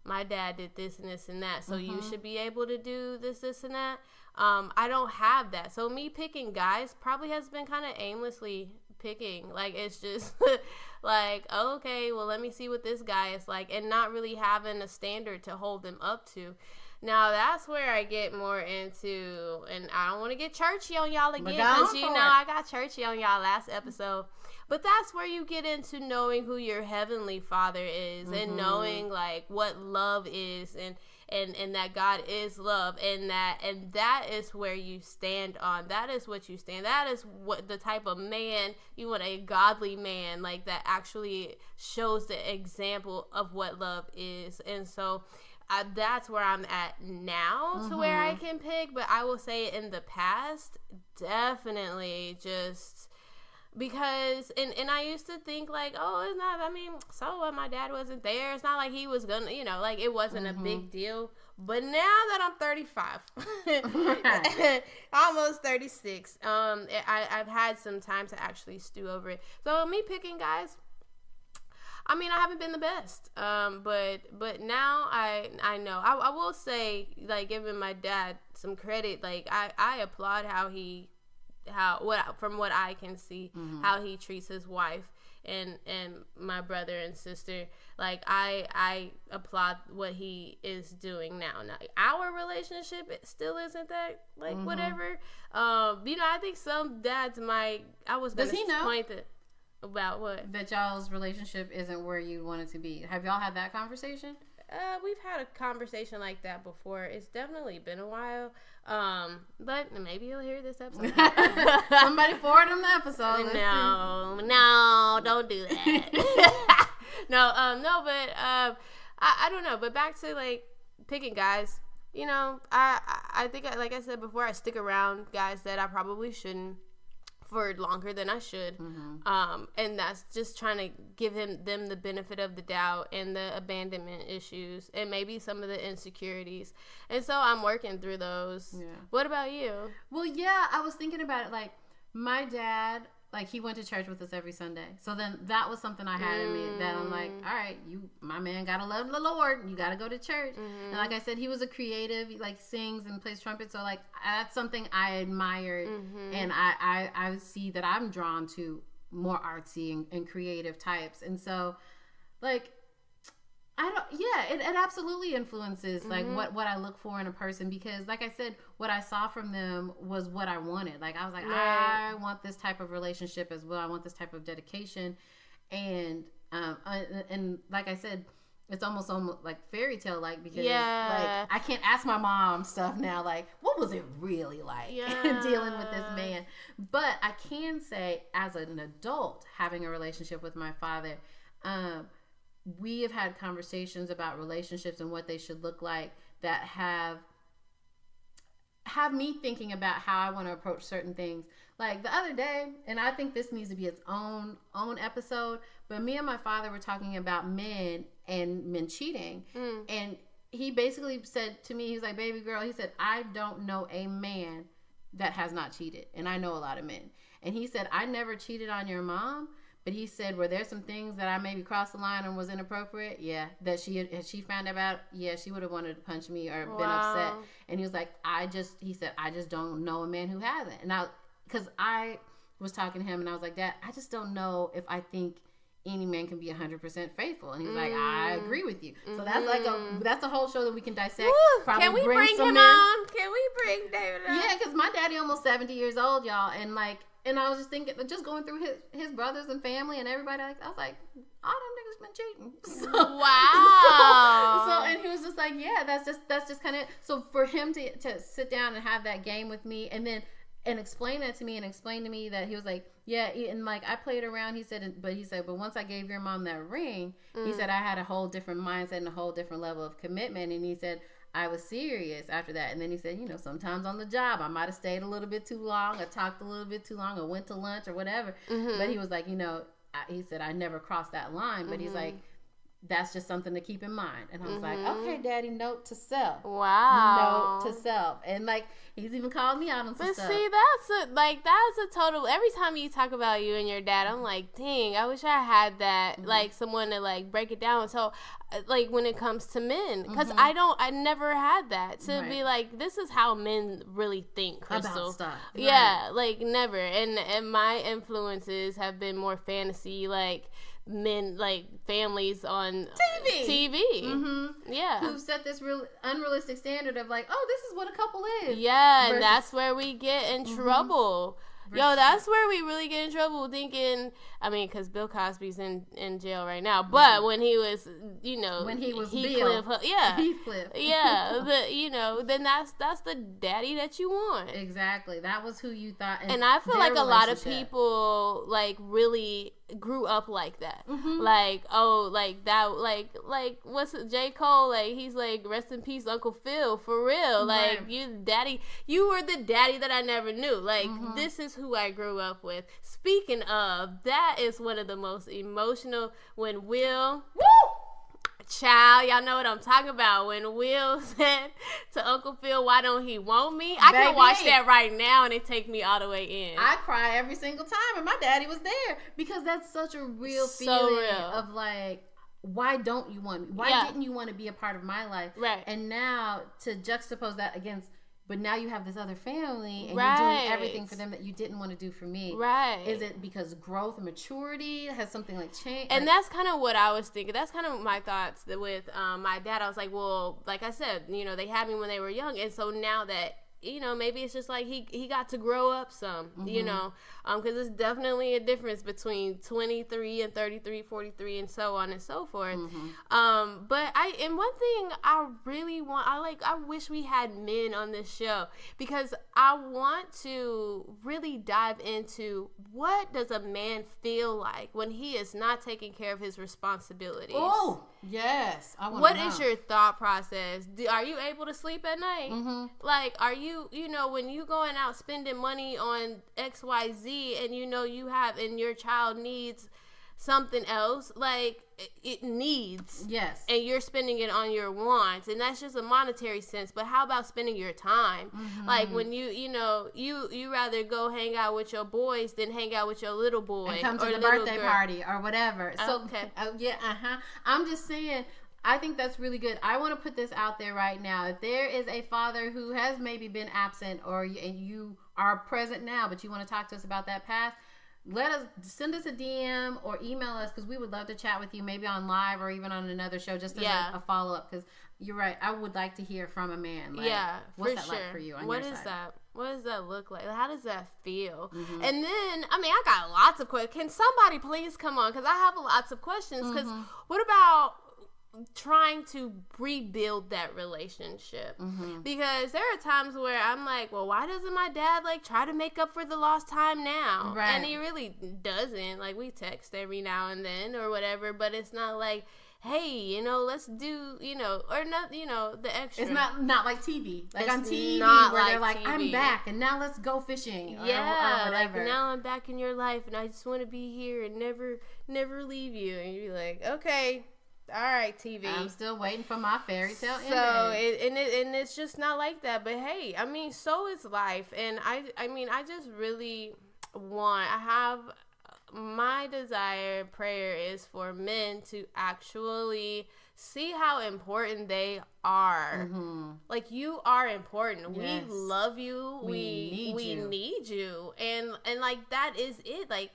my dad did this and this and that, so you should be able to do this and that. I don't have that. So me picking guys probably has been kind of aimlessly picking. Like, it's just like, oh, okay, well, let me see what this guy is like, and not really having a standard to hold them up to. Now, that's where I get more into, and I don't want to get churchy on y'all again, because, you know, I got churchy on y'all last episode. But that's where you get into knowing who your heavenly Father is, and knowing, like, what love is, and that God is love, and that is where you stand on. That is what you stand. That is what the type of man you want, a godly man, like, that actually shows the example of what love is. And so that's where I'm at now, to where I can pick. But I will say in the past, definitely just because, and I used to think like, oh, it's not, I mean, so what, my dad wasn't there, it's not like he was gonna, you know, like, it wasn't a big deal. But now that I'm 35, almost 36, I've had some time to actually stew over it. So me picking guys, I mean, I haven't been the best, but now I know. I will say, like, giving my dad some credit, like, I applaud from what I can see, how he treats his wife and my brother and sister. Like, I applaud what he is doing now. Now, our relationship, it still isn't that, like, whatever. You know, I think some dads might. I was going to point it. About what? That y'all's relationship isn't where you want it to be. Have y'all had that conversation? We've had a conversation like that before. It's definitely been a while. But maybe you'll hear this episode. Somebody forward them the episode. No, don't do that. No, but I don't know. But back to, like, picking guys. You know, I think, like I said before, I stick around guys that I probably shouldn't for longer than I should. And that's just trying to give them the benefit of the doubt, and the abandonment issues, and maybe some of the insecurities. And so I'm working through those. Yeah. What about you? Well, yeah, I was thinking about it. Like, my dad, like, he went to church with us every Sunday. So then that was something I had in me, that I'm like, all right, my man gotta love the Lord. You gotta go to church. And like I said, he was a creative. He, like, sings and plays trumpet. So, like, that's something I admired. And I see that I'm drawn to more artsy and creative types. And so, like, it absolutely influences, like, what I look for in a person, because, like I said, what I saw from them was what I wanted. Like, I was like, I want this type of relationship as well. I want this type of dedication. And like I said, it's almost like fairy tale like, because like, I can't ask my mom stuff now, like, what was it really like dealing with this man? But I can say, as an adult having a relationship with my father, we have had conversations about relationships and what they should look like, that have me thinking about how I want to approach certain things. Like, the other day, and I think this needs to be its own episode, but me and my father were talking about men and men cheating. And he basically said to me, he's like, baby girl, he said, I don't know a man that has not cheated, and I know a lot of men. And he said, I never cheated on your mom, but he said, were there some things that I maybe crossed the line and was inappropriate? Yeah. That she found out, yeah, she would have wanted to punch me or been upset. And he was like, he said, I just don't know a man who hasn't. And because I was talking to him and I was like, Dad, I just don't know if I think any man can be 100% faithful. And he's like, I agree with you. So that's that's a whole show that we can dissect. Can we bring him on? Can we bring David on? Yeah, because my daddy almost 70 years old, y'all. And I was just thinking, just going through his brothers and family and everybody, I was like, all them niggas been cheating. So, wow. So and he was just like, yeah, that's just kind of, so for him to sit down and have that game with me and then, and explain that to me and explain to me that he was like, yeah, and like I played around, he said, but once I gave your mom that ring, he said I had a whole different mindset and a whole different level of commitment. And he said, I was serious after that. And then he said, sometimes on the job, I might have stayed a little bit too long or talked a little bit too long or went to lunch or whatever. But he was like, he said, I never crossed that line. But he's like, that's just something to keep in mind. And I was like, okay, Daddy, note to self. Wow. Note to self. And like, he's even called me out on some stuff. But see, that's a total, every time you talk about you and your dad, I'm like, dang, I wish I had that, like someone to like break it down. So like when it comes to men, because I never had that to be like, this is how men really think, Krystal. About stuff. Yeah, like never. And my influences have been more fantasy, like men, like families on TV. Yeah, who've set this real unrealistic standard of like, oh, this is what a couple is. Yeah, and that's where we get in trouble. Yo, that's where we really get in trouble thinking, I mean, because Bill Cosby's in jail right now, but when he was, when he was Heathcliff, then that's the daddy that you want. Exactly. That was who you thought. And I feel like a lot of people, like, really grew up like that. Like, oh, like that, like what's it, J. Cole, like, he's like, rest in peace, Uncle Phil, for real. Like, you were the daddy that I never knew. Like, this is who I grew up with. Speaking of, that is one of the most emotional, when Will, child, y'all know what I'm talking about. When Will said to Uncle Phil, why don't he want me? I can watch that right now and it take me all the way in. I cry every single time and my daddy was there because that's such a real feeling of like, why don't you want me? Why didn't you want to be a part of my life? Right. And now to juxtapose that against, but now you have this other family and you're doing everything for them that you didn't want to do for me. Right. Is it because growth and maturity? Has something like changed? And that's kind of what I was thinking. That's kind of my thoughts with my dad. I was like, well, like I said, they had me when they were young. And so now that, maybe it's just like he got to grow up some, because there's definitely a difference between 23 and 33, 43, and so on and so forth. But one thing I really want, I wish we had men on this show, because I want to really dive into what does a man feel like when he is not taking care of his responsibilities. Oh, yes. I want to know. What is your thought process? Are you able to sleep at night? Like, are you, when you going out spending money on XYZ and you have, and your child needs something else, like it needs. Yes. And you're spending it on your wants, and that's just a monetary sense. But how about spending your time? Like when you rather go hang out with your boys than hang out with your little boy and come to the birthday party or whatever. So I'm just saying, I think that's really good. I want to put this out there right now. If there is a father who has maybe been absent, and you are present now, but you want to talk to us about that past, send us a DM or email us, because we would love to chat with you, maybe on live or even on another show, just as a follow-up, because you're right. I would like to hear from a man. Like, what's that like for you on your side? That? What does that look like? How does that feel? And then, I got lots of questions. Can somebody please come on? Because I have lots of questions. Because what about trying to rebuild that relationship? Because there are times where I'm like, well, why doesn't my dad like try to make up for the lost time now? Right. And he really doesn't. Like, we text every now and then or whatever, but it's not like, hey, let's do, or not, the extra. It's not like TV. Like it's on TV where they're like, TV. I'm back and now let's go fishing. Or whatever. Like, now I'm back in your life and I just want to be here and never leave you. And you're like, okay, all right, TV. I'm still waiting for my fairy tale ending. So it's just not like that. But hey, I mean, so is life, and I mean, I just really I have my desire, prayer is for men to actually see how important they are. Like, you are important. Yes. We love you. We need you. And like, that is it. Like,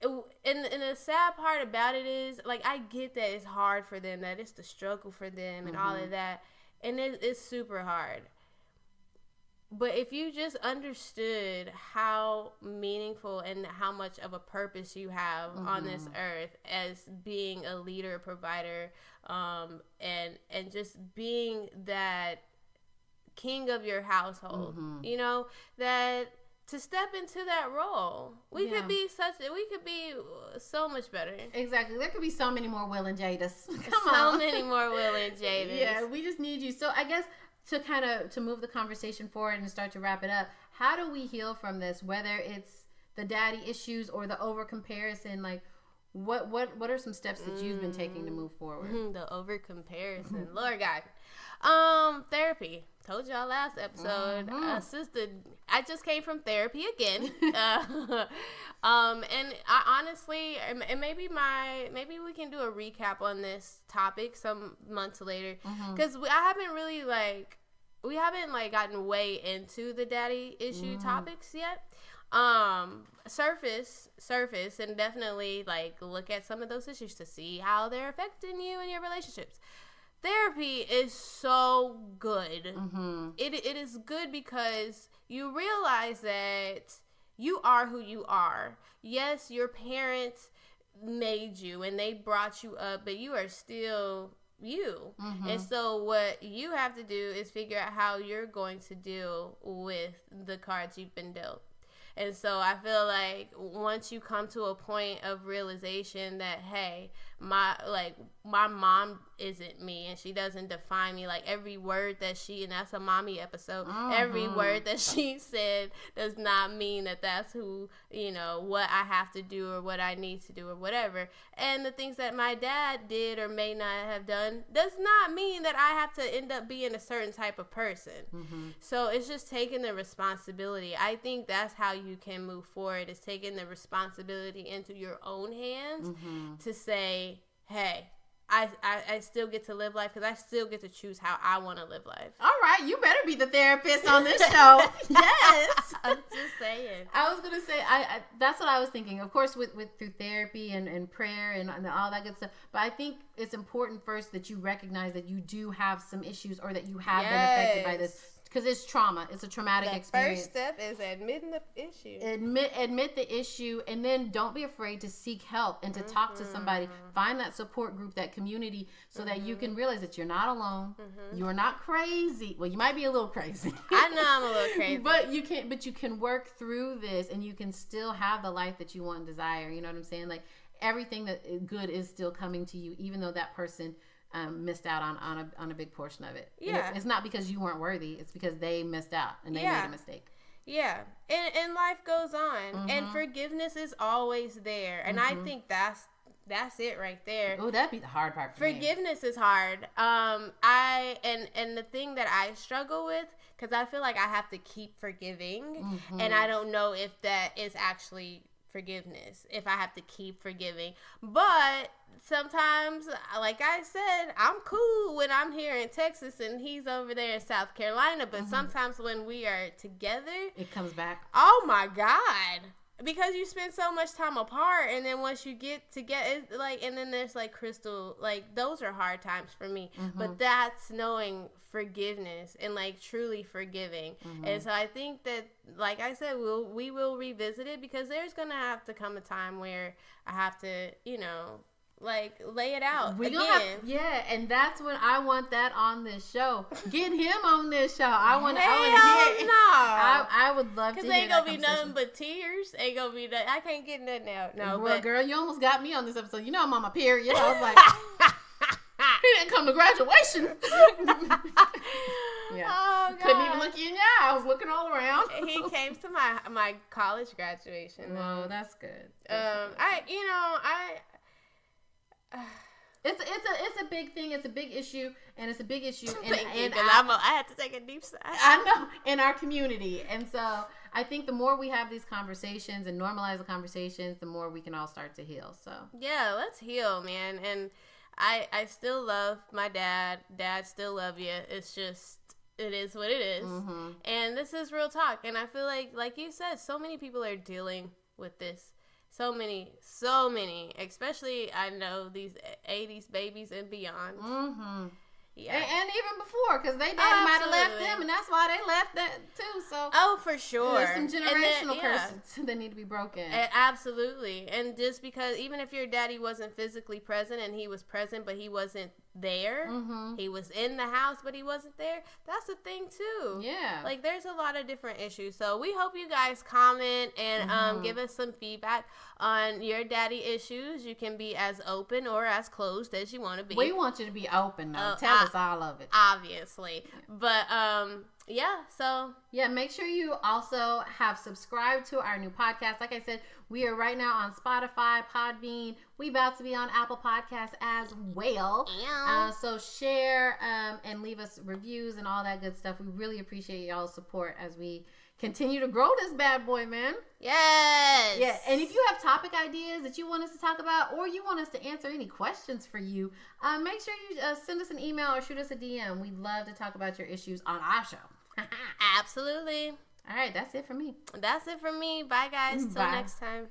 and the sad part about it is, like, I get that it's hard for them, that it's the struggle for them and all of that. And it's super hard. But if you just understood how meaningful and how much of a purpose you have on this earth as being a leader, provider, and just being that king of your household, you know, that to step into that role, we could be so much better. Exactly. There could be so many more Will and Jadas. So many more Will and Jadas. Yeah, we just need you. So I guess to move the conversation forward and start to wrap it up, how do we heal from this? Whether it's the daddy issues or the over comparison, like what are some steps that you've been taking to move forward? The over comparison, Lord God. Therapy. Told y'all last episode, sister. I just came from therapy again, and I honestly, and maybe we can do a recap on this topic some months later, because we haven't gotten way into the daddy issue topics yet. Surface, and definitely look at some of those issues to see how they're affecting you and your relationships. Therapy is so good. It is good because you realize that you are who you are. Yes, your parents made you and they brought you up, but you are still you. And so what you have to do is figure out how you're going to deal with the cards you've been dealt. And so I feel like once you come to a point of realization that, hey, my mom isn't me and she doesn't define me, like every word that and that's a mommy episode, every word that she said does not mean that that's who, what I have to do or what I need to do or whatever. And the things that my dad did or may not have done does not mean that I have to end up being a certain type of person. So it's just taking the responsibility. I think that's how you can move forward, is taking the responsibility into your own hands to say, hey, I still get to live life because I still get to choose how I want to live life. All right, you better be the therapist on this show. Yes. I'm just saying. I was going to say, I that's what I was thinking. Of course, with through therapy and prayer and all that good stuff. But I think it's important first that you recognize that you do have some issues or that you have been affected by this. Because it's trauma. It's a traumatic experience. First step is admitting the issue. Admit the issue, and then don't be afraid to seek help and to talk to somebody. Find that support group, that community, so that you can realize that you're not alone. You're not crazy. Well, you might be a little crazy. I know I'm a little crazy. But you can work through this, and you can still have the life that you want and desire. You know what I'm saying? Like, everything that good is still coming to you, even though that person missed out on a big portion of it. Yeah. It's not because you weren't worthy. It's because they missed out and they made a mistake. Yeah. And life goes on. And forgiveness is always there. And I think that's it right there. Oh, that'd be the hard part for Forgiveness is hard. And the thing that I struggle with, because I feel like I have to keep forgiving. And I don't know if that is actually forgiveness, if I have to keep forgiving. But sometimes, like I said, I'm cool when I'm here in Texas and he's over there in South Carolina, but sometimes when we are together, it comes back. Oh my God. Because you spend so much time apart, and then once you get together, and then there's Krystal, those are hard times for me. But that's knowing forgiveness and truly forgiving. And so I think that, like I said, we will revisit it, because there's gonna have to come a time where I have to, lay it out again. And that's when I want that on this show. Get him on this show. I want to hear. I would love to. Because ain't gonna be nothing but tears. Ain't gonna be that. I can't get nothing out. No, well, girl, you almost got me on this episode. I'm on my period. I was like, he didn't come to graduation. Oh, couldn't even look you in the eye. I was looking all around. He came to my college graduation. Oh, that's good. It's a big thing. It's a big issue, and it's a big issue. And I had to take a deep sigh. I know, in our community, and so I think the more we have these conversations and normalize the conversations, the more we can all start to heal. So yeah, let's heal, man. And I still love my dad. Dad, still love you. It's just, it is what it is. Mm-hmm. And this is real talk. And I feel like you said, so many people are dealing with this. So many, especially I know these 80s babies and beyond. Mm-hmm. Yeah. And even before, because they daddy might have left them, and that's why they left that too. So for sure. There's some generational curses that need to be broken. Absolutely. And just because, even if your daddy wasn't physically present and he was present, but he wasn't there, he was in the house, but he wasn't there, that's a thing too. Yeah. Like, there's a lot of different issues. So we hope you guys comment and give us some feedback on your daddy issues. You can be as open or as closed as you want to be. We want you to be open, though. Tell us all of it. Obviously. But, make sure you also have subscribed to our new podcast. Like I said, we are right now on Spotify, Podbean. We about to be on Apple Podcasts as well. Yeah. So share and leave us reviews and all that good stuff. We really appreciate y'all's support as we continue to grow this bad boy, man. Yes. Yeah. And if you have topic ideas that you want us to talk about, or you want us to answer any questions for you, make sure you send us an email or shoot us a DM. We'd love to talk about your issues on our show. Absolutely. All right, that's it for me. Bye, guys. Till next time.